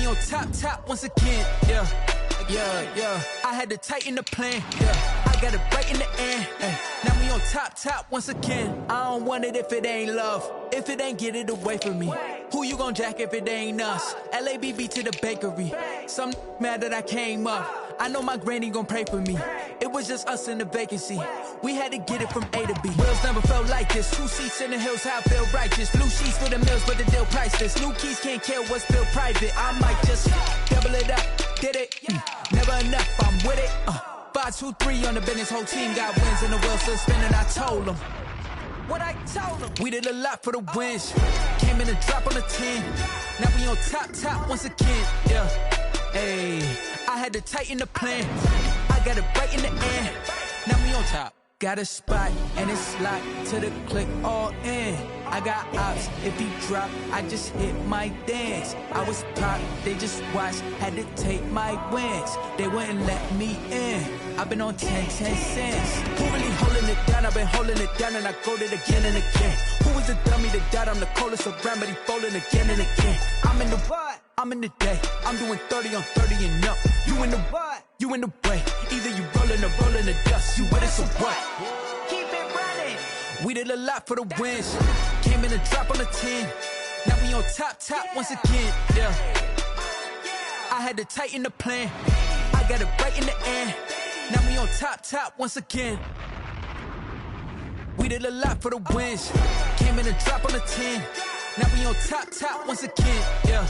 we on top once again, yeah. I had to tighten the plan, yeah. I got it right in the end, now we on top once again. I don't want it if it ain't love, if it ain't get it away from me. Who you gon' jack if it ain't us? LABB to the bakery. Some mad that I came up. I know my granny gon' pray for me. It was just us in the vacancy. We had to get it from A to B. Wheels never felt like this. 2 seats in the hills, how I feel righteous. Blue sheets for the mills, but the deal priceless. New keys can't care what's still private. I might just double it up. Did it? Never enough, I'm with it. 5, 2, 3 on the business. Whole team got wins and the wheels still spinning. I told them what I told them. We did a lot for the wins. Came in and drop on the 10. Now we on top once again, yeah. Hey, I had to tighten the plan. I got it right in the end. Now we on top. Got a spot and it's locked to the click all in. I got ops, if he drop, I just hit my dance. I was pop, they just watched, had to take my wins. They wouldn't let me in. I've been on 10 cents. Who really holding it down? I've been holding it down and I go it again and again. Who was the dummy that died? I'm the coldest around, but he folding again and again. I'm in the what? I'm in the day. I'm doing 30 on 30 and up. You in the what? You in the way. Either you rolling or rolling the dust. You with it, so what? Keep it running. We did a lot for the wins. Came in and drop on the 10. Now we on top once again, yeah. I had to tighten the plan. I got it right in the end. Now we on top once again. We did a lot for the wins. Came in and drop on the 10. Now we on top once again, yeah.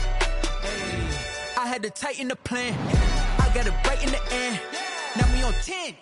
I had to tighten the plan. I got it right in the end. Now we on 10.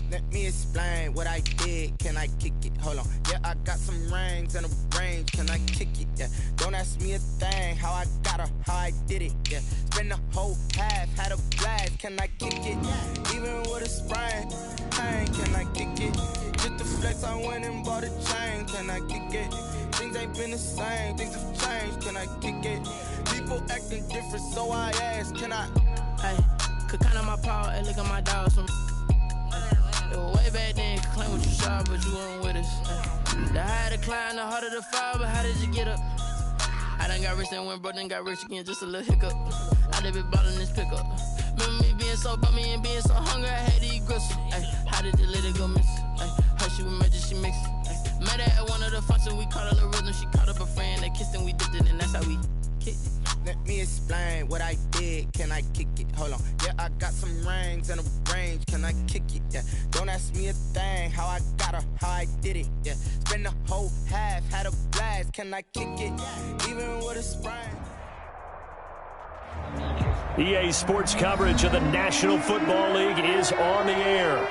Let me explain what I did. Can I kick it? Hold on. Yeah, I got some rings and a range. Can I kick it? Yeah. Don't ask me a thing. How I got her, how I did it. Yeah. Spend the whole half, had a blast. Can I kick it? Even with a sprain, can I kick it? Just the flex, I went and bought a chain. Can I kick it? Things ain't been the same. Things have changed. Can I kick it? People acting different, so I ask. Can I? Hey, could count on my power and look at my dogs. Way back then, you could claim what you saw, but you weren't with us. The higher the climb, the harder the fall, but how did you get up? I done got rich and went broke, then got rich again, just a little hiccup. I done been ballin' this pickup. Remember me being so bummy and being so hungry, I had to eat gristle. How did you let it go miss? How she emergency mix? Met her at one of the functions, we caught a little rhythm. She caught up a friend, they kissed and we dipped it, and that's how we kicked it. Let me explain what I did. Can I kick it? Hold on. Yeah, I got some rings and a range. Can I kick it? Yeah. Don't ask me a thing. How I got her, how I did it. Yeah. Spend the whole half, had a blast. Can I kick it? Even with a sprain. EA Sports coverage of the National Football League is on the air.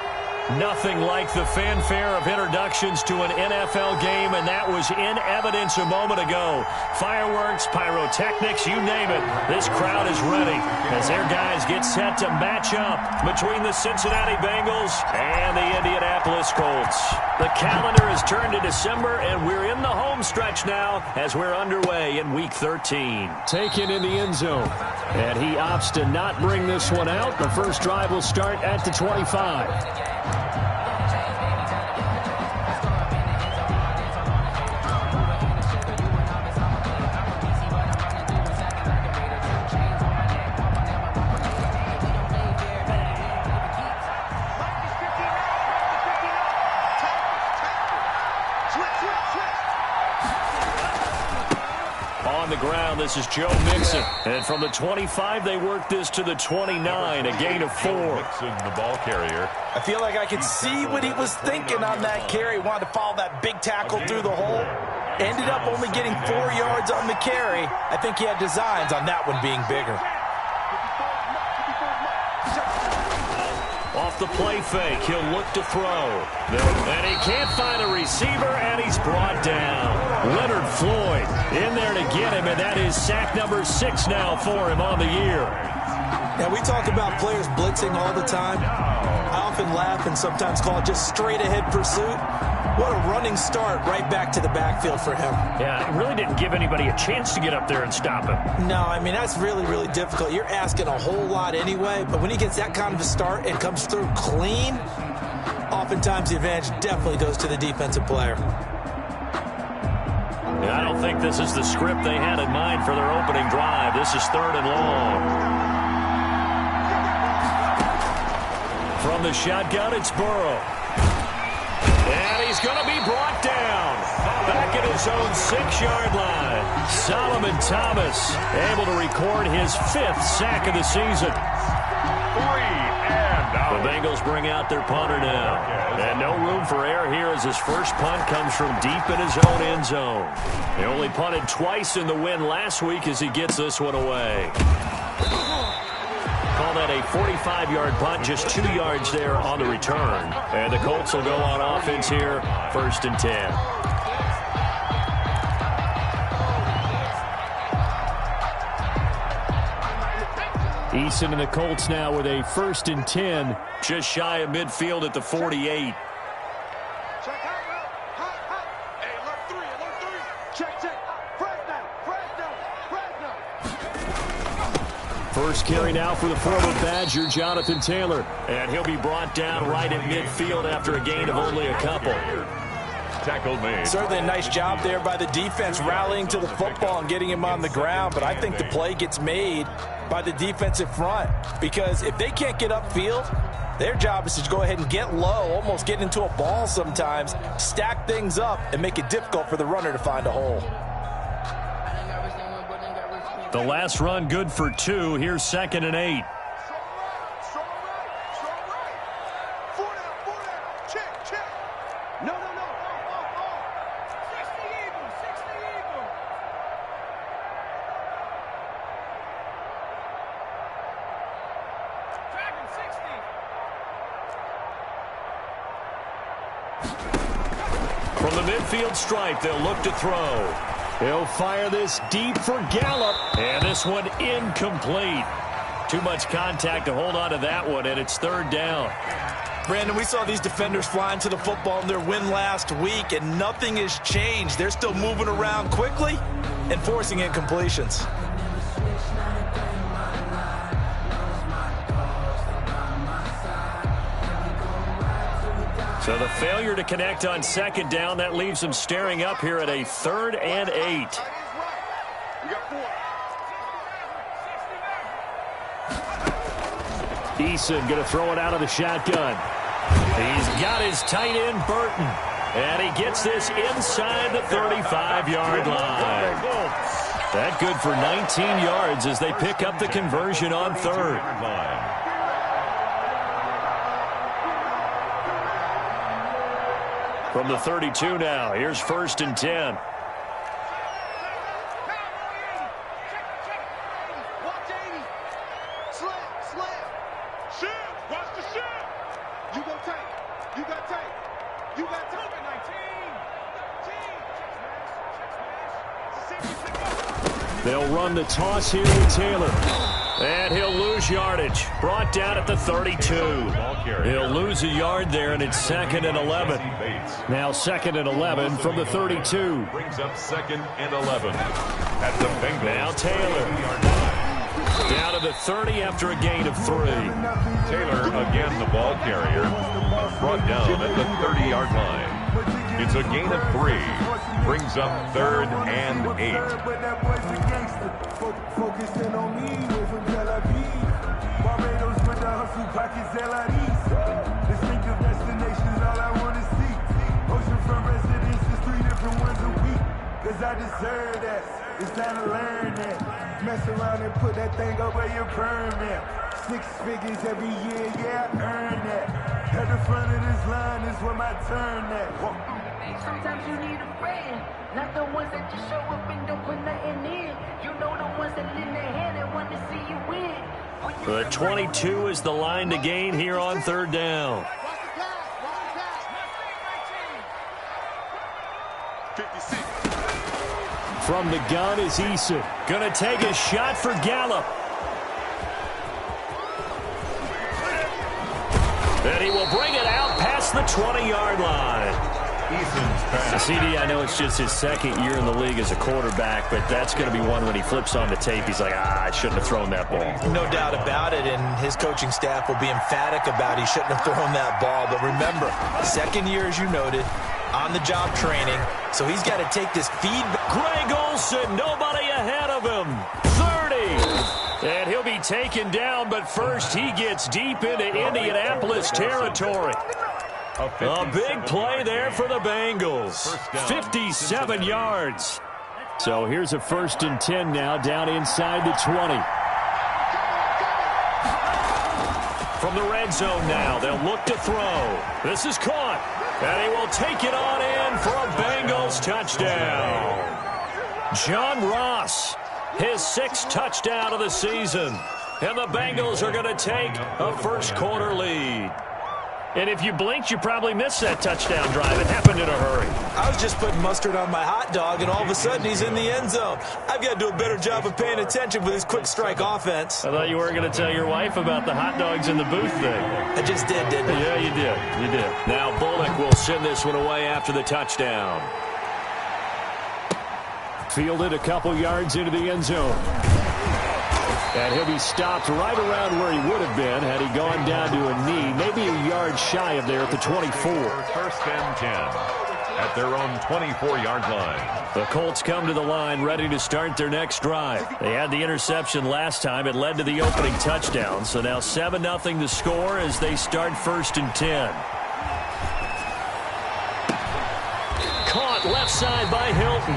Nothing like the fanfare of introductions to an NFL game, and that was in evidence a moment ago. Fireworks, pyrotechnics, you name it. This crowd is ready as their guys get set to match up between the Cincinnati Bengals and the Indianapolis Colts. The calendar has turned to December, and we're in the home stretch now as we're underway in Week 13. Taken in the end zone, and he opts to not bring this one out. The first drive will start at the 25. This is Joe Mixon. And from the 25, they work this to the 29, a gain of 4. Mixon, the ball carrier. I feel like I could see what he was thinking on that carry. Wanted to follow that big tackle through the hole. Ended up only getting 4 yards on the carry. I think he had designs on that one being bigger. Off the play fake, he'll look to throw. And he can't find a receiver, and he's brought down. Leonard Floyd in there to get him, and that is sack number 6 now for him on the year. Now, we talk about players blitzing all the time. I often laugh and sometimes call it just straight-ahead pursuit. What a running start right back to the backfield for him. Yeah, it really didn't give anybody a chance to get up there and stop him. No, I mean, that's really, really difficult. You're asking a whole lot anyway, but when he gets that kind of a start and comes through clean, oftentimes the advantage definitely goes to the defensive player. Yeah, I don't think this is the script they had in mind for their opening drive. This is 3rd and long. From the shotgun, it's Burrow. And he's going to be brought down. Back at his own 6-yard line. Solomon Thomas able to record his 5th sack of the season. 3 and out. The Bengals bring out their punter now. And no room for error here as his first punt comes from deep in his own end zone. He only punted twice in the win last week as he gets this one away. Call that a 45-yard punt, just 2 yards there on the return. And the Colts will go on offense here, 1st and 10. Eason and the Colts now with a 1st and 10, just shy of midfield at the 48. First carry now for the former Badger, Jonathan Taylor. And he'll be brought down right at midfield after a gain of only a couple. Tackle made. Certainly a nice job there by the defense rallying to the football and getting him on the ground. But I think the play gets made by the defensive front. Because if they can't get upfield, their job is to go ahead and get low, almost get into a ball sometimes, stack things up, and make it difficult for the runner to find a hole. The last run good for 2. Here's 2nd and 8. From the midfield stripe, they'll look to throw. He'll fire this deep for Gallup, and this one incomplete. Too much contact to hold on to that one, and it's 3rd down. Brandon, we saw these defenders flying to the football in their win last week, and nothing has changed. They're still moving around quickly and forcing incompletions. So the failure to connect on 2nd down, that leaves them staring up here at a 3rd and 8. Eason going to throw it out of the shotgun. He's got his tight end, Burton. And he gets this inside the 35-yard line. That good for 19 yards as they pick up the conversion on 3rd. From the 32 now, here's 1st and 10. They'll run the toss here with Taylor. And he'll lose yardage. Brought down at the 32. He'll lose a yard there, and it's 2nd and 11. Now 2nd and 11 from the 32. Brings up 2nd and 11 at the Bengals. Now Taylor. Down to the 30 after a gain of 3. Taylor, again the ball carrier, brought down at the 30-yard line. It's a gain of 3. Brings up 3rd and 8. Focusing on me, way from Tel Aviv. Barbados with the hustle pockets, LIDs. Distinctive destinations, all I want to see. Oceanfront residences, 3 different ones a week. Cause I deserve that. It's time to learn that. Mess around and put that thing over your permit. 6 figures every year, yeah, I earn that. At the front of this line is where my turn at. Sometimes you need a friend, not the ones that just show up and don't put nothing in. You know the ones that lend their hand and want to see you win. When The 22 is the line to gain here on third down. From the gun is Eason. Going to take a shot for Gallup. And he will bring it out past the 20-yard line. CD, I know it's just his second year in the league as a quarterback, but that's going to be one when he flips on the tape. He's like, I shouldn't have thrown that ball. No doubt about it, and his coaching staff will be emphatic about he shouldn't have thrown that ball. But remember, second year, as you noted, on-the-job training, so he's got to take this feedback. Greg Olsen, nobody ahead of him. 30. And he'll be taken down, but first he gets deep into Indianapolis territory. A big play there for the Bengals. 57 yards. So here's a 1st and 10 now, down inside the 20. From the red zone now, they'll look to throw. This is caught. And he will take it on in for a Bengals touchdown. John Ross, his 6th touchdown of the season. And the Bengals are going to take a first-quarter lead. And if you blinked, you probably missed that touchdown drive. It happened in a hurry. I was just putting mustard on my hot dog, and all of a sudden he's in the end zone. I've got to do a better job of paying attention with his quick strike offense. I thought you weren't going to tell your wife about the hot dogs in the booth thing. I just did, didn't I? Yeah, you did. You did. Now Bullock will send this one away after the touchdown. Fielded a couple yards into the end zone. And he'll be stopped right around where he would have been had he gone down to a knee, maybe a yard shy of there at the 24. 1st and 10 at their own 24-yard line. The Colts come to the line ready to start their next drive. They had the interception last time. It led to the opening touchdown. So now 7-0 the score as they start 1st and 10. Caught left side by Hilton.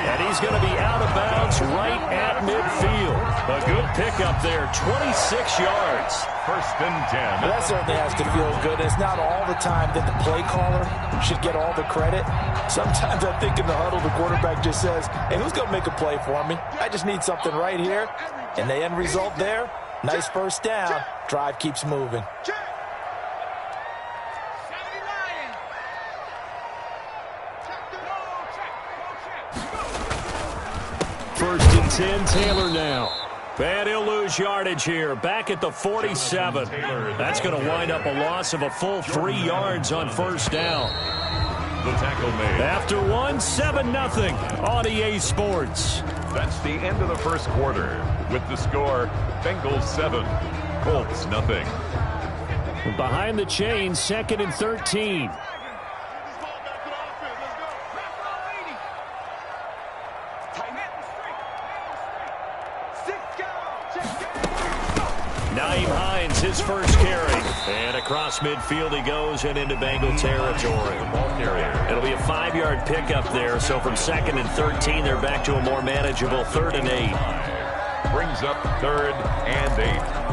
And he's going to be out of bounds right at midfield. A good pickup there, 26 yards. 1st and 10. Well, that certainly has to feel good. It's not all the time that the play caller should get all the credit. Sometimes I think in the huddle, the quarterback just says, hey, who's going to make a play for me? I just need something right here. And the end result there, nice 1st down. Drive keeps moving. 1st and 10, Taylor now. And he'll lose yardage here, back at the 47. That's going to wind up a loss of a full 3 yards on 1st down. The tackle made. After 7-0 on EA Sports. That's the end of the 1st quarter. With the score, Bengals 7, Colts 0. Behind the chain, 2nd and 13. His first carry. And across midfield he goes and into Bengal territory. It'll be a 5-yard pickup there. So from 2nd and 13, they're back to a more manageable 3rd and 8. Brings up 3rd and 8.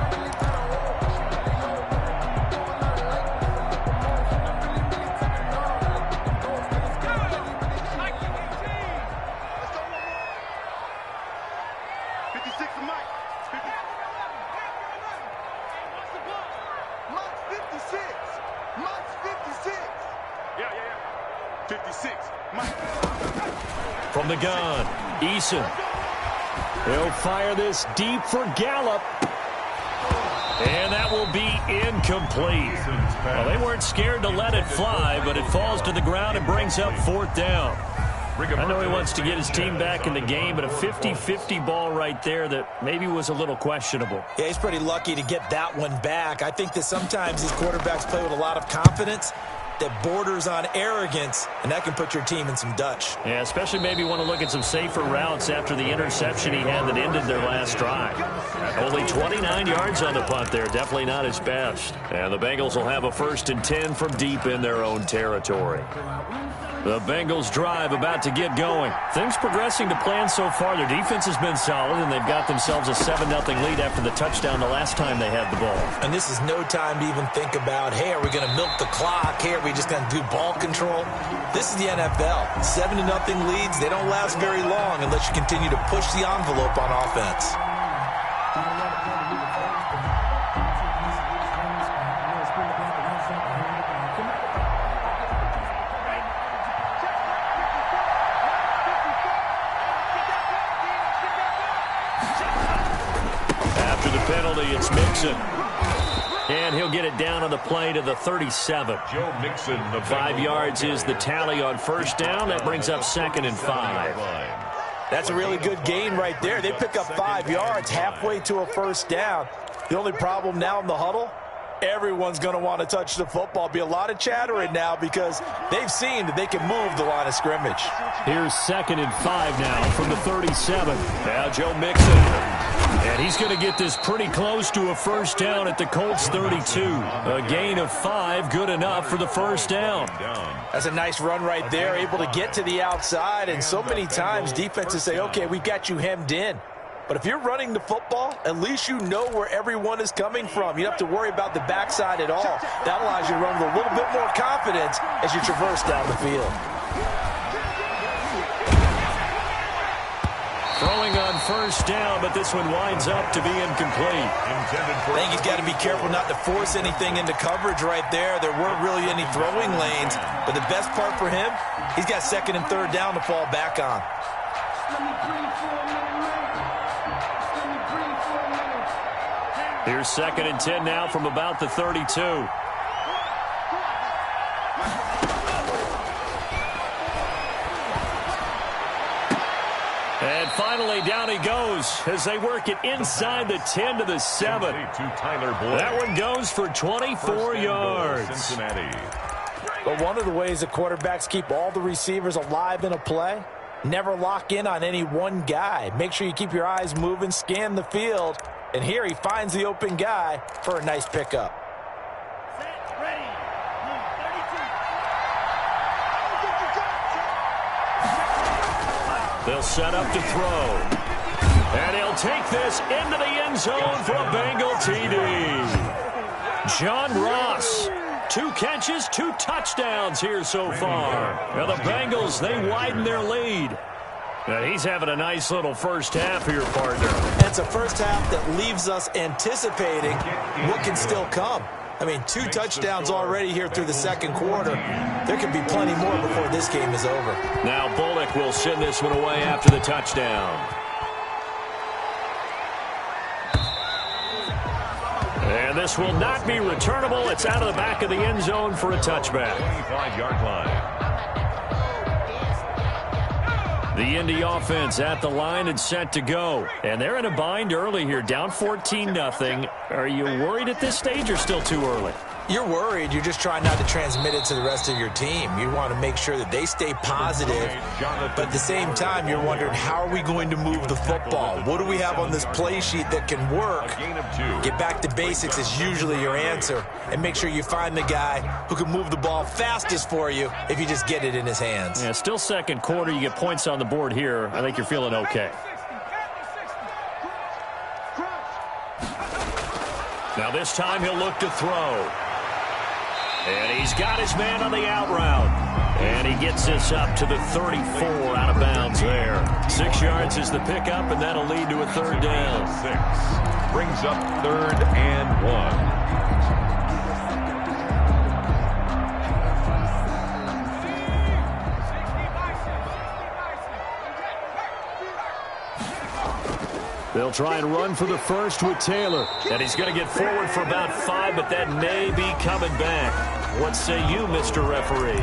From the gun, Eason. He'll fire this deep for Gallup. And that will be incomplete. Well, they weren't scared to let it fly, but it falls to the ground and brings up 4th down. I know he wants to get his team back in the game, but a 50-50 ball right there that maybe was a little questionable. Yeah, he's pretty lucky to get that one back. I think that sometimes these quarterbacks play with a lot of confidence that borders on arrogance, and that can put your team in some Dutch. Yeah, especially maybe want to look at some safer routes after the interception he had that ended their last drive. Only 29 yards on the punt there. Definitely not his best. And the Bengals will have a 1st and 10 from deep in their own territory. The Bengals drive about to get going. Things progressing to plan so far. Their defense has been solid, and they've got themselves a 7-0 lead after the touchdown the last time they had the ball. And this is no time to even think about, hey, are we going to milk the clock? Hey, are we just going to do ball control? This is the NFL. 7-0 leads, they don't last very long unless you continue to push the envelope on offense. After the penalty, it's Mixon. And he'll get it down on the play to the 37. Joe Mixon, the 5 yards is the tally on first down. That brings up 2nd and 5. That's a really good gain right there. They pick up 5 yards halfway to a first down. The only problem now in the huddle, everyone's going to want to touch the football. Be a lot of chattering now because they've seen that they can move the line of scrimmage. Here's 2nd and 5 now from the 37. Now Joe Mixon. And he's going to get this pretty close to a first down at the Colts 32. A gain of 5, good enough for the first down. That's a nice run right there, able to get to the outside. And so many times defenses say, okay, we got you hemmed in. But if you're running the football, at least you know where everyone is coming from. You don't have to worry about the backside at all. That allows you to run with a little bit more confidence as you traverse down the field. Throwing on first down, but this one winds up to be incomplete. I think he's got to be careful not to force anything into coverage right there. There weren't really any throwing lanes, but the best part for him, he's got 2nd and 3rd down to fall back on. Here's 2nd and 10 now from about the 32. And finally, down he goes as they work it inside the 10 to the 7. That one goes for 24 yards. Cincinnati. But one of the ways the quarterbacks keep all the receivers alive in a play, never lock in on any one guy. Make sure you keep your eyes moving, scan the field. And here he finds the open guy for a nice pickup. They'll set up to throw. And he'll take this into the end zone for a Bengal TD. John Ross, 2 catches, 2 touchdowns here so far. Now the Bengals, they widen their lead. And he's having a nice little first half here, partner. It's a first half that leaves us anticipating what can still come. I mean, 2 touchdowns already here through the second quarter. There could be plenty more before this game is over. Now Bullock will send this one away after the touchdown. And this will not be returnable. It's out of the back of the end zone for a touchback. 25-yard line. The Indy offense at the line and set to go. And they're in a bind early here, down 14-0. Are you worried at this stage or still too early? You're worried. You're just trying not to transmit it to the rest of your team. You want to make sure that they stay positive. But at the same time, you're wondering, how are we going to move the football? What do we have on this play sheet that can work? Get back to basics is usually your answer. And make sure you find the guy who can move the ball fastest for you if you just get it in his hands. Yeah, still second quarter. You get points on the board here. I think you're feeling okay. Now this time he'll look to throw. And he's got his man on the out route. And he gets this up to the 34 out of bounds there. 6 yards is the pickup, and that'll lead to a 3rd down. 6 brings up 3rd and 1. They'll try and run for the first with Taylor. And he's going to get forward for about 5, but that may be coming back. What say you, Mr. Referee?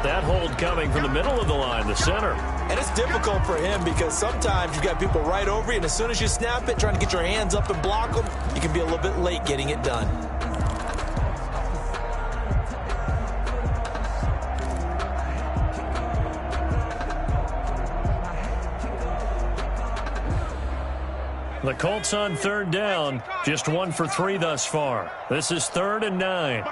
That hold coming from the middle of the line, the center. And it's difficult for him because sometimes you've got people right over you, and as soon as you snap it, trying to get your hands up and block them, you can be a little bit late getting it done. The Colts on 3rd down, just 1 for 3 thus far. This is 3rd and 9.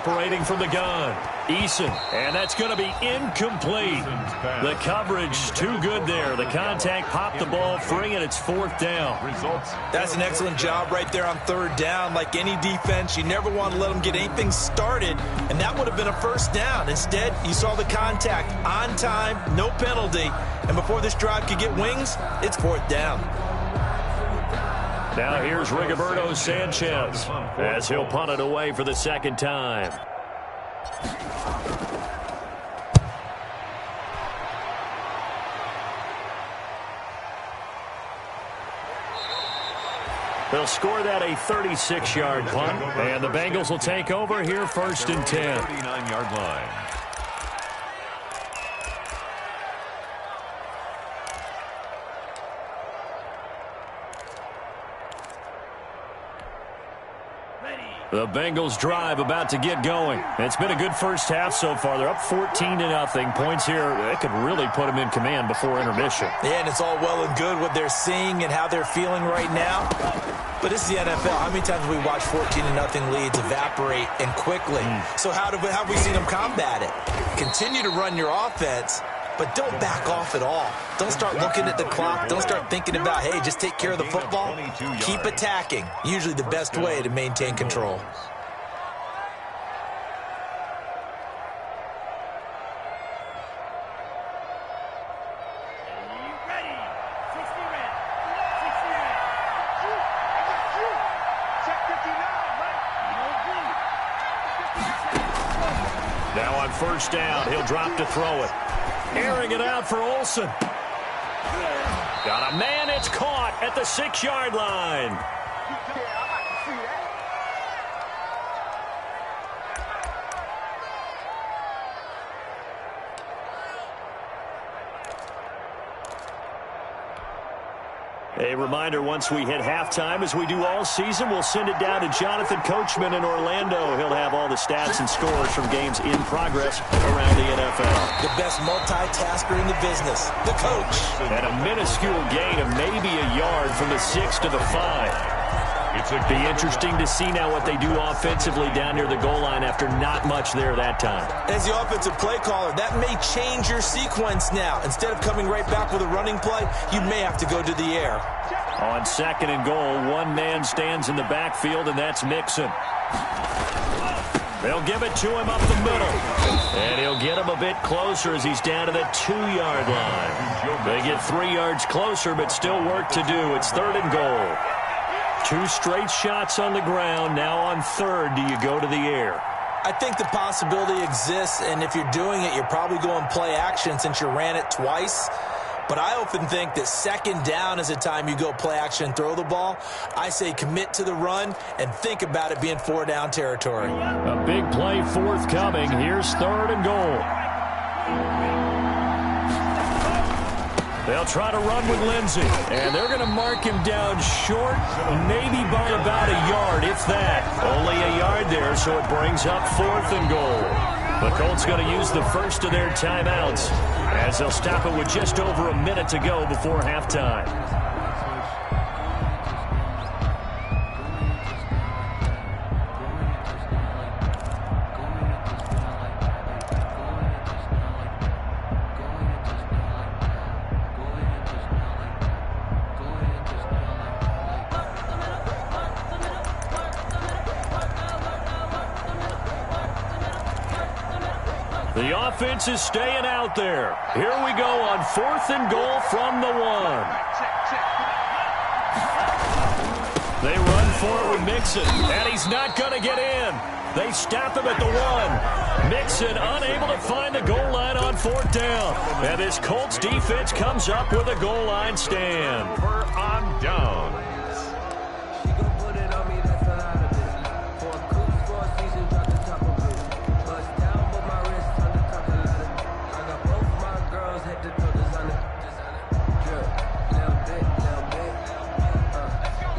Operating from the gun, Eason, and that's going to be incomplete. The coverage too good there. The contact popped the ball free, and it's 4th down. That's an excellent job right there on 3rd down. Like any defense, you never want to let them get anything started, and that would have been a 1st down. Instead, you saw the contact on time, no penalty, and before this drive could get wings, it's 4th down. Now here's Rigoberto Sanchez as he'll punt it away for the 2nd time. They'll score that a 36-yard punt, and the Bengals will take over here 1st and 10. 39-yard line. The Bengals drive about to get going. It's been a good first half so far. They're up 14-0. Points here, they could really put them in command before intermission. Yeah, and it's all well and good what they're seeing and how they're feeling right now. But this is the NFL. How many times have we watched 14-0 leads evaporate and quickly? So how have we seen them combat it? Continue to run your offense, but don't back off at all. Don't start looking at the clock. Don't start thinking about, hey, just take care of the football. Keep attacking. Usually the best way to maintain control. Now on 1st down, he'll drop to throw it. Airing it out for Olsen. Got a man, it's caught at the 6-yard line. A reminder, once we hit halftime, as we do all season, we'll send it down to Jonathan Coachman in Orlando. He'll have all the stats and scores from games in progress around the NFL. The best multitasker in the business, the coach. And a minuscule gain of maybe a yard from the 6 to the 5. It'll be interesting to see now what they do offensively down near the goal line after not much there that time. As the offensive play caller, that may change your sequence now. Instead of coming right back with a running play, you may have to go to the air. On 2nd and goal, one man stands in the backfield, and that's Mixon. They'll give it to him up the middle. And he'll get him a bit closer as he's down to the 2-yard line. They get 3 yards closer, but still work to do. It's 3rd and goal. 2 straight shots on the ground. Now on 3rd, do you go to the air? I think the possibility exists, and if you're doing it, you're probably going play action since you ran it twice. But I often think that 2nd down is the time you go play action and throw the ball. I say commit to the run and think about it being 4-down territory. A big play forthcoming. Here's 3rd and goal. They'll try to run with Lindsey, and they're going to mark him down short, maybe by about a yard, if that. Only a yard there, so it brings up 4th and goal. The Colts going to use the first of their timeouts as they'll stop it with just over a minute to go before halftime. The offense is staying out there. Here we go on 4th and goal from the 1. They run for it with Mixon, and he's not going to get in. They stop him at the 1. Mixon unable to find the goal line on 4th down. And this Colts defense comes up with a goal line stand. We're on down.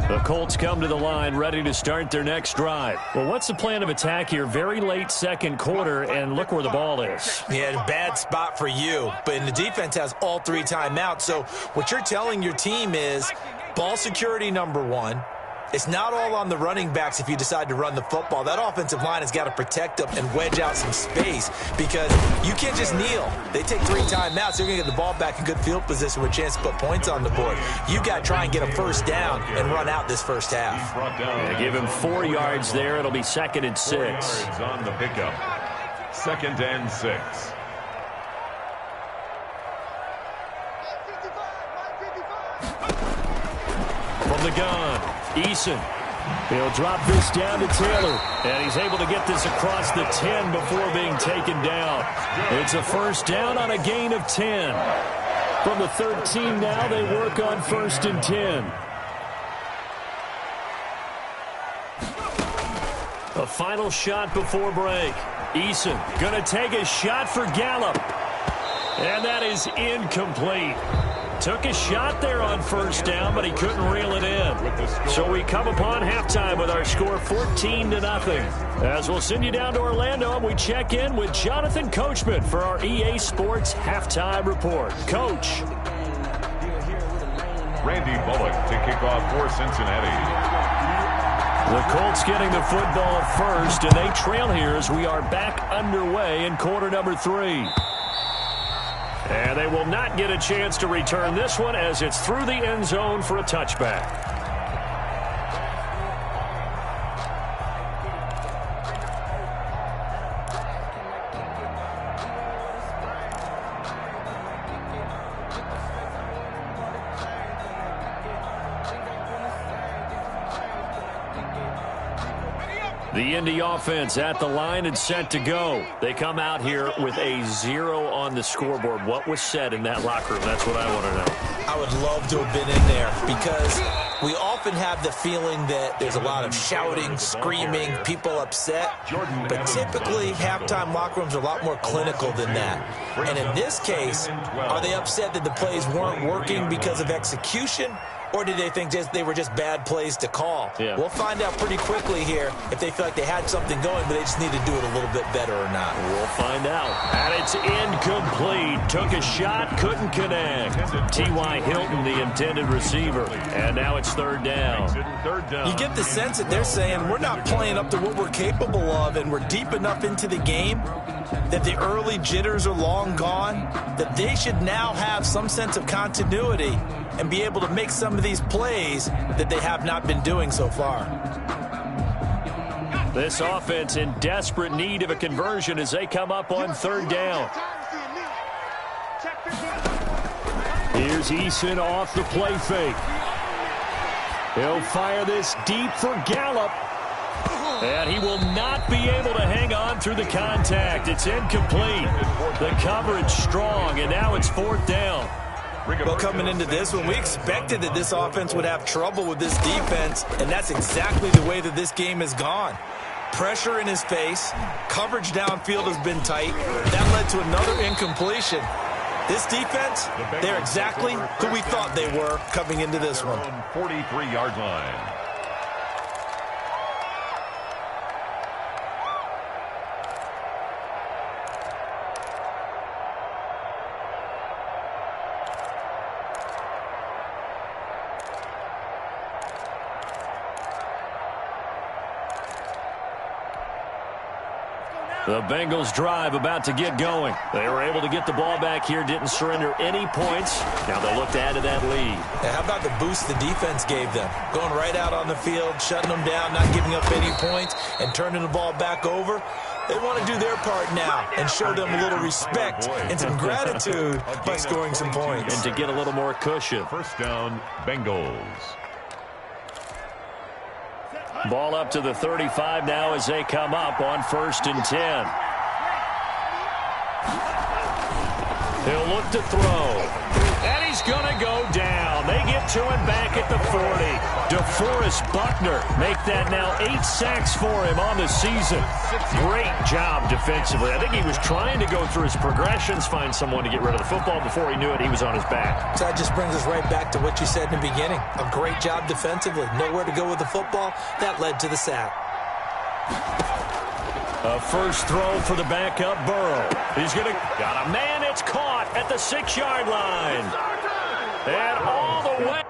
The Colts come to the line ready to start their next drive. Well, what's the plan of attack here? Very late 2nd quarter, and look where the ball is. Yeah, bad spot for you. But the defense has all 3 timeouts. So what you're telling your team is ball security number 1, It's not all on the running backs if you decide to run the football. That offensive line has got to protect them and wedge out some space because you can't just kneel. They take 3 timeouts. They're going to get the ball back in good field position with a chance to put points on the board. You got to try and get a first down and run out this first half. Yeah, give him 4 yards there. It'll be 2nd and 6. 4 yards on the pickup. 2nd and 6. From the gun, Eason. He'll drop this down to Taylor, and he's able to get this across the 10 before being taken down. It's a first down on a gain of 10. From the 13 now, they work on 1st and 10. A final shot before break. Eason going to take a shot for Gallup, and that is incomplete. Took a shot there on 1st down, but he couldn't reel it in. So we come upon halftime with our score 14-0. As we'll send you down to Orlando, and we check in with Jonathan Coachman for our EA Sports Halftime Report. Coach. Randy Bullock to kick off for Cincinnati. The Colts getting the football first, and they trail here as we are back underway in quarter number 3. And they will not get a chance to return this one as it's through the end zone for a touchback. The Indy offense at the line and set to go. They come out here with a 0 on the scoreboard. What was said in that locker room? That's what I want to know. I would love to have been in there because we often have the feeling that there's a lot of shouting, screaming, people upset. But typically, halftime locker rooms are a lot more clinical than that. And in this case, are they upset that the plays weren't working because of execution? Or did they think they were just bad plays to call? Yeah. We'll find out pretty quickly here if they feel like they had something going, but they just need to do it a little bit better or not. We'll find out. And it's incomplete. Took a shot, couldn't connect. T.Y. Hilton, the intended receiver. And now it's 3rd down. You get the sense that they're saying we're not playing up to what we're capable of, and we're deep enough into the game that the early jitters are long gone, that they should now have some sense of continuity and be able to make some of these plays that they have not been doing so far. This offense in desperate need of a conversion as they come up on 3rd down. Here's Eason off the play fake. He'll fire this deep for Gallup. And he will not be able to hang on through the contact. It's incomplete. The coverage strong, and now it's 4th down. Well, coming into this one, we expected that this offense would have trouble with this defense, and that's exactly the way that this game has gone. Pressure in his face, coverage downfield has been tight. That led to another incompletion. This defense, they're exactly who we thought they were coming into this one. 43-yard line. The Bengals drive about to get going. They were able to get the ball back here, didn't surrender any points. Now they'll look to add to that lead. Yeah, how about the boost the defense gave them? Going right out on the field, shutting them down, not giving up any points, and turning the ball back over. They want to do their part now and show them a little respect and some gratitude by scoring some points. And to get a little more cushion. First down, Bengals. Ball up to the 35 now as they come up on 1st and 10. He'll look to throw. And he's going to go down. They get to him back at the 40. DeForest Buckner make that now 8 sacks for him on the season. Great job defensively. I think he was trying to go through his progressions, find someone to get rid of the football. Before he knew it, he was on his back. So that just brings us right back to what you said in the beginning. A great job defensively. Nowhere to go with the football. That led to the sack. A first throw for the backup Burrow. He's going to got a man. It's caught at the 6-yard line. And all the way.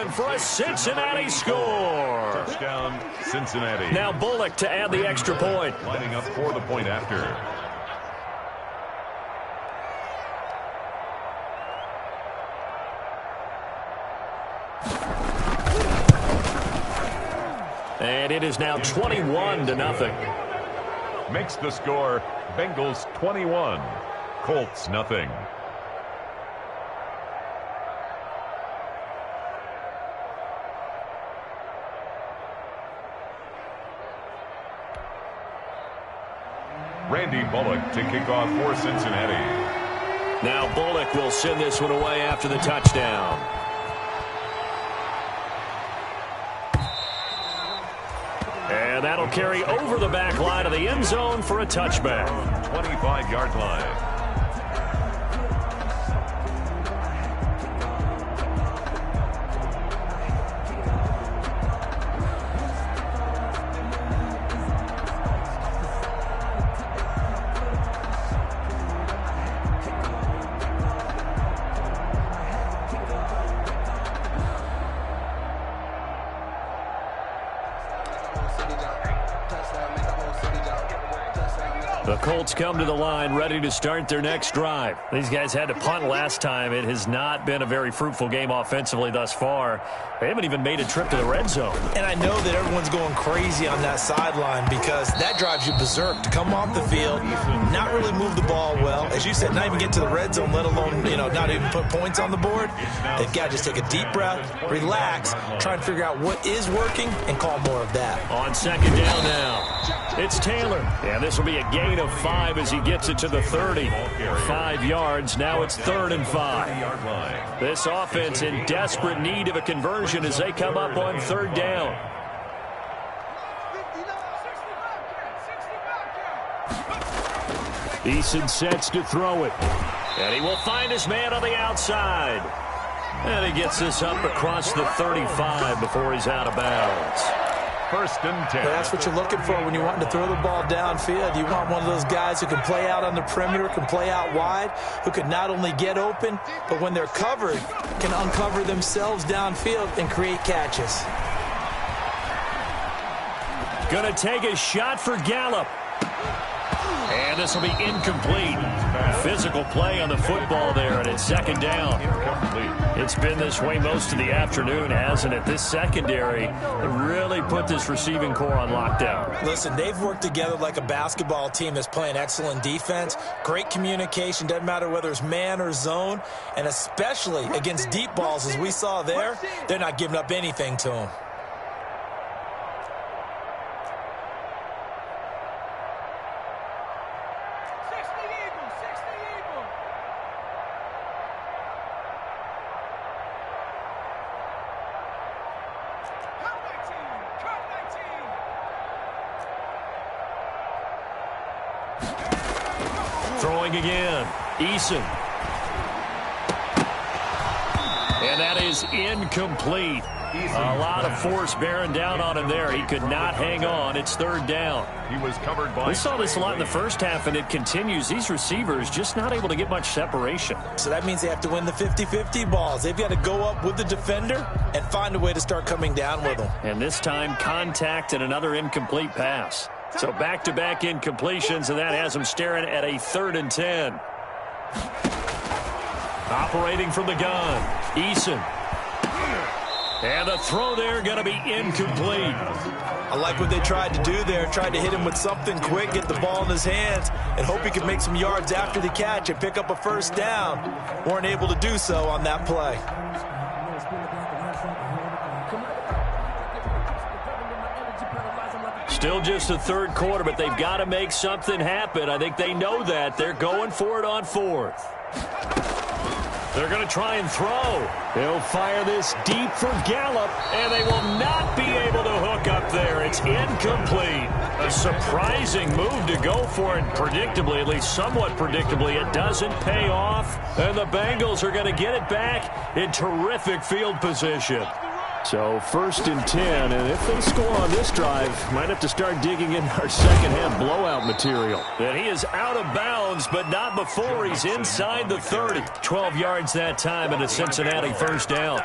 and for a Cincinnati score. Touchdown, Cincinnati. Now Bullock to add the extra point. Lining up for the point after. And it is now 21-0. Makes the score Bengals 21, Colts nothing. Randy Bullock to kick off for Cincinnati. Now Bullock will send this one away after the touchdown. And that'll carry over the back line of the end zone for a touchback. 25-yard line. The Colts come to the line ready to start their next drive. These guys had to punt last time. It has not been a very fruitful game offensively thus far. They haven't even made a trip to the red zone. And I know that everyone's going crazy on that sideline because that drives you berserk to come off the field, not really move the ball well. As you said, not even get to the red zone, let alone, not even put points on the board. They've got to just take a deep breath, relax, try and figure out what is working and call more of that. On second down now, it's Taylor. And this will be a gain of 5 as he gets it to the 30. 5 yards. Now it's 3rd and 5. This offense in desperate need of a conversion as they come up on 3rd down. Eason sets to throw it. And he will find his man on the outside. And he gets this up across the 35 before he's out of bounds. 1st and 10. That's what you're looking for when you want to throw the ball downfield. You want one of those guys who can play out on the perimeter, can play out wide, who can not only get open, but when they're covered, can uncover themselves downfield and create catches. Gonna take a shot for Gallup. And this will be incomplete. Physical play on the football there, and it's 2nd down. It's been this way most of the afternoon, hasn't it? This secondary really put this receiving core on lockdown. Listen, they've worked together like a basketball team that's playing excellent defense. Great communication, doesn't matter whether it's man or zone, and especially against deep balls, as we saw there, they're not giving up anything to them. Throwing again, Eason. And that is incomplete. A lot of force bearing down on him there. He could not hang on. It's 3rd down. He was covered by... We saw this a lot in the first half, and it continues. These receivers just not able to get much separation. So that means they have to win the 50-50 balls. They've got to go up with the defender and find a way to start coming down with them. And this time, contact and another incomplete pass. So back-to-back incompletions, and that has him staring at a 3rd and 10. Operating from the gun, Eason. And the throw there going to be incomplete. I like what they tried to do there. Tried to hit him with something quick, get the ball in his hands, and hope he could make some yards after the catch and pick up a 1st down. Weren't able to do so on that play. Still just the 3rd quarter, but they've got to make something happen. I think they know that. They're going for it on 4th. They're going to try and throw. They'll fire this deep for Gallup, and they will not be able to hook up there. It's incomplete. A surprising move to go for it. Predictably, at least somewhat predictably, it doesn't pay off. And the Bengals are going to get it back in terrific field position. So 1st and 10, and if they score on this drive, might have to start digging in our second-half blowout material. And he is out of bounds, but not before he's inside the 30. 12 yards that time, and a Cincinnati 1st down.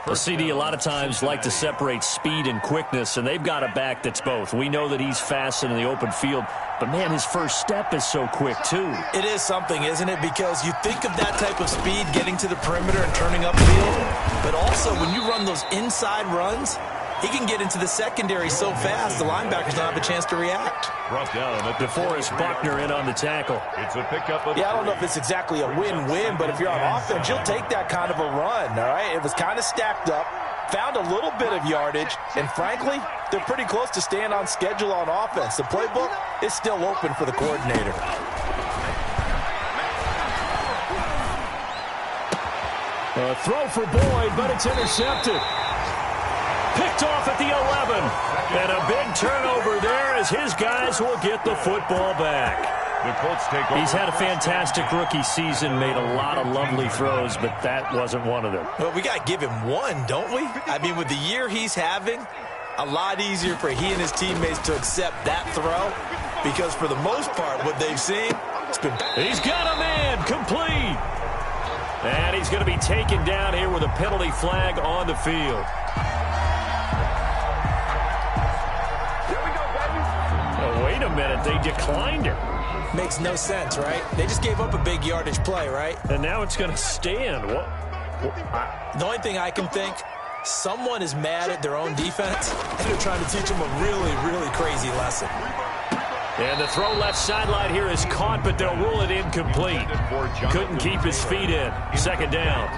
The CD a lot of times like to separate speed and quickness, and they've got a back that's both. We know that he's fast in the open field, but, man, his first step is so quick, too. It is something, isn't it? Because you think of that type of speed getting to the perimeter and turning upfield, but also when you run those inside runs, he can get into the secondary so fast the linebackers don't have a chance to react. Brought down at DeForest Buckner in on the tackle. It's a pickup of I don't know if it's exactly a win-win, but if you're on offense, you'll take that kind of a run, all right? It was kind of stacked up, found a little bit of yardage, and frankly, they're pretty close to staying on schedule on offense. The playbook is still open for the coordinator. A throw for Boyd, but it's intercepted. Picked off at the 11. And a big turnover there as his guys will get the football back. the Colts take over. He's had a fantastic rookie season, made a lot of lovely throws, but that wasn't one of them. Well, we got to give him one, don't we? I mean, with the year he's having, a lot easier for he and his teammates to accept that throw because for the most part, what they've seen, it's been... He's got a man complete. And he's going to be taken down here with a penalty flag on the field. Oh, wait a minute. They declined it. Makes no sense, right? They just gave up a big yardage play, right? And now it's going to stand. What? The only thing I can think, someone is mad at their own defense, and they're trying to teach them a really, really crazy lesson. And the throw left sideline here is caught, but they'll rule it incomplete. Couldn't keep his feet in. Second down.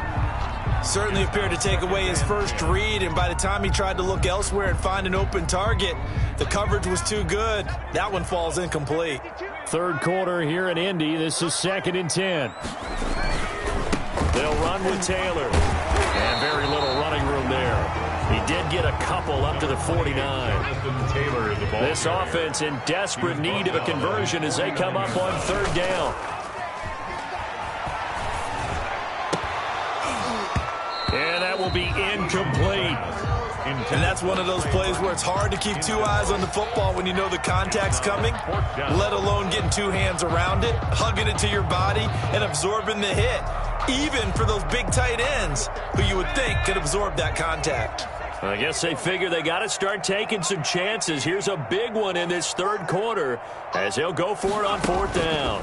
Certainly appeared to take away his first read, and by the time he tried to look elsewhere and find an open target, the coverage was too good. That one falls incomplete. Third quarter here in Indy. This is 2nd and 10. They'll run with Taylor. And very little running room there. He did get a couple up to the 49. This offense in desperate need of a conversion as they come up on third down. And that will be incomplete. And that's one of those plays where it's hard to keep two eyes on the football when you know the contact's coming, let alone getting two hands around it, hugging it to your body, and absorbing the hit, even for those big tight ends who you would think could absorb that contact. I guess they figure they got to start taking some chances. Here's a big one in this third quarter as they'll go for it on fourth down.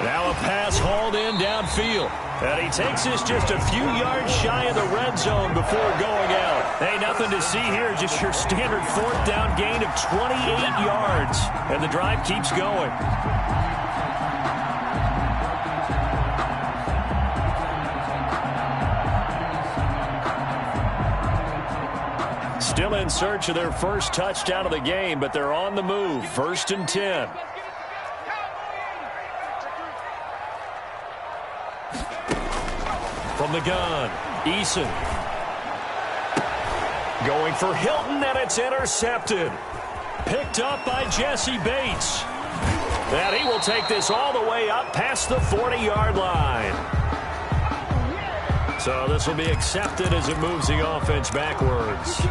Now a pass hauled in downfield. And he takes this just a few yards shy of the red zone before going out. Hey, nothing to see here, just your standard fourth down gain of 28 yards. And the drive keeps going. Still in search of their first touchdown of the game, but they're on the move. 1st and 10. From the gun, Eason. Going for Hilton, and it's intercepted. Picked up by Jesse Bates. And he will take this all the way up past the 40-yard line. So this will be accepted as it moves the offense backwards.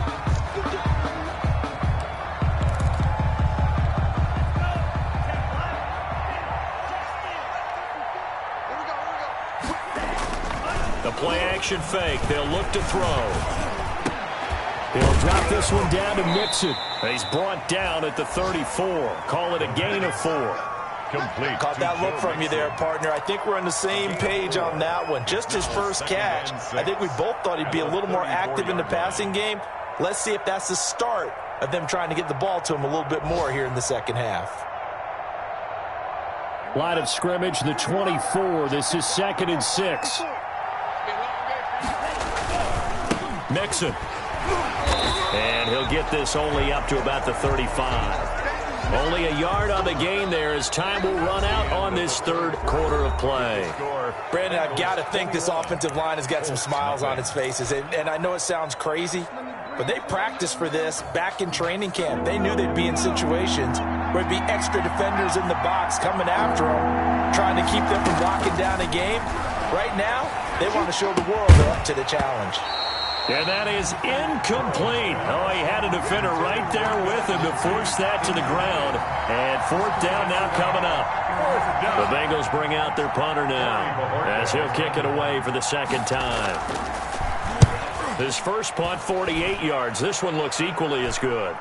The play-action fake. They'll look to throw. He'll drop this one down to Mixon. He's brought down at the 34. Call it a gain of 4. Complete. Caught that look from you there, partner. I think we're on the same page on that one. Just his first catch. I think we both thought he'd be a little more active in the passing game. Let's see if that's the start of them trying to get the ball to him a little bit more here in the second half. Line of scrimmage, the 24. This is 2nd and 6. Mixon. And he'll get this only up to about the 35. Only a yard on the gain there as time will run out on this third quarter of play. Brandon, I've got to think this offensive line has got some smiles on its faces. And I know it sounds crazy, but they practiced for this back in training camp. They knew they'd be in situations where it'd be extra defenders in the box coming after them, trying to keep them from locking down a game. Right now, they want to show the world they're up to the challenge. And that is incomplete. Oh, he had a defender right there with him to force that to the ground. And fourth down now coming up. The Bengals bring out their punter now as he'll kick it away for the second time. His first punt, 48 yards. This one looks equally as good.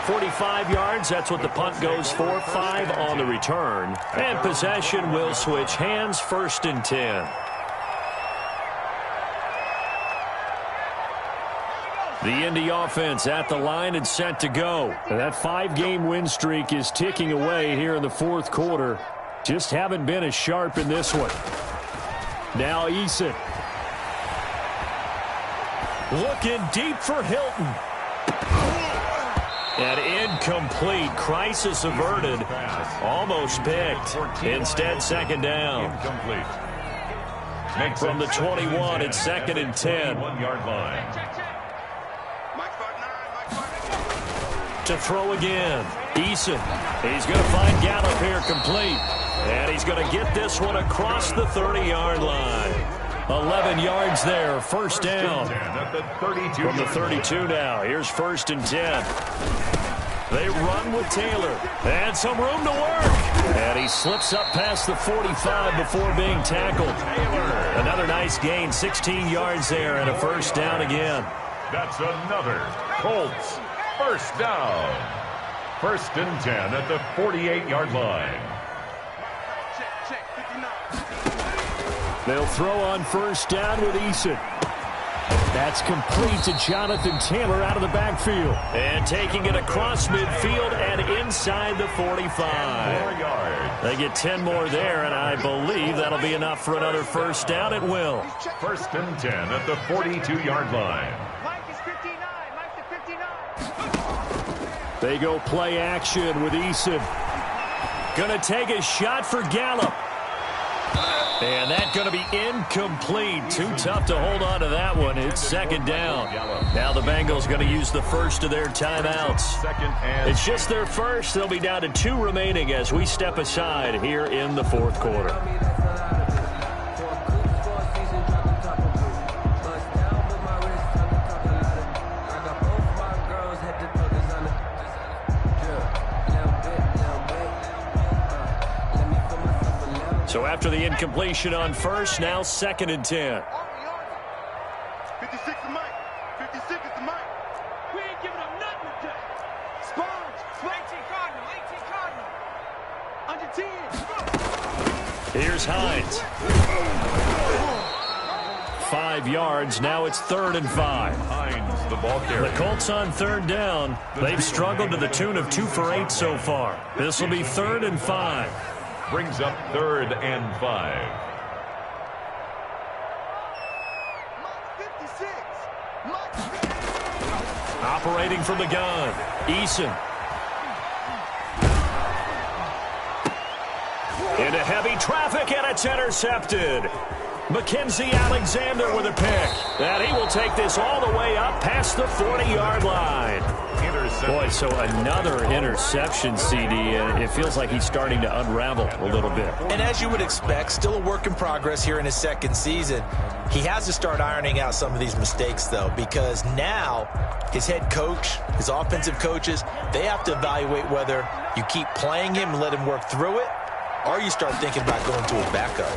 45 yards, that's what the punt goes for. 5 on the return. And possession will switch hands, 1st and 10. The Indy offense at the line and set to go. And that 5-game win streak is ticking away here in the fourth quarter. Just haven't been as sharp in this one. Now Eason. Looking deep for Hilton. And incomplete. Crisis averted. Almost picked. Instead, second down. From the 21, it's 2nd and 10. 1-yard line. To throw again. Eason. He's going to find Gallup here complete. And he's going to get this one across the 30-yard line. 11 yards there. First down. From the 32 now. Here's 1st and 10. They run with Taylor. And some room to work. And he slips up past the 45 before being tackled. Another nice gain. 16 yards there and a first down again. That's another Colts first down. 1st and 10 at the 48-yard line. They'll throw on first down with Eason. That's complete to Jonathan Taylor out of the backfield. And taking it across midfield and inside the 45. They get 10 more there, and I believe that'll be enough for another first down. It will. 1st and 10 at the 42-yard line. They go play action with Eason. Gonna take a shot for Gallup. And that's going to be incomplete. Too tough to hold on to that one. It's second down. Now the Bengals going to use the first of their timeouts. It's just their first. They'll be down to 2 remaining as we step aside here in the fourth quarter. So after the incompletion on first, now 2nd and 10. 56 to Mike. 56 is the Mike. We ain't giving up nothing today. Sponge. 18 Cardinal. Under 10. Here's Hines. 5 yards. Now it's 3rd and 5. Hines, the ball carrier. The Colts on 3rd down. They've struggled to the tune of 2 for 8 so far. This will be 3rd and 5. Brings up 3rd and 5. Operating from the gun. Eason. Into heavy traffic, and it's intercepted. Mackenzie Alexander with a pick. And he will take this all the way up past the 40-yard line. Boy, so another interception, CD, and it feels like he's starting to unravel a little bit. And as you would expect, still a work in progress here in his second season. He has to start ironing out some of these mistakes, though, because now his head coach, his offensive coaches, they have to evaluate whether you keep playing him and let him work through it, or you start thinking about going to his backup.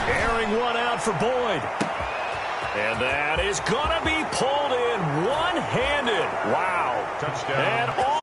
Airing one out for Boyd. And that is going to be pulled in one-handed. Wow. Touchdown. And all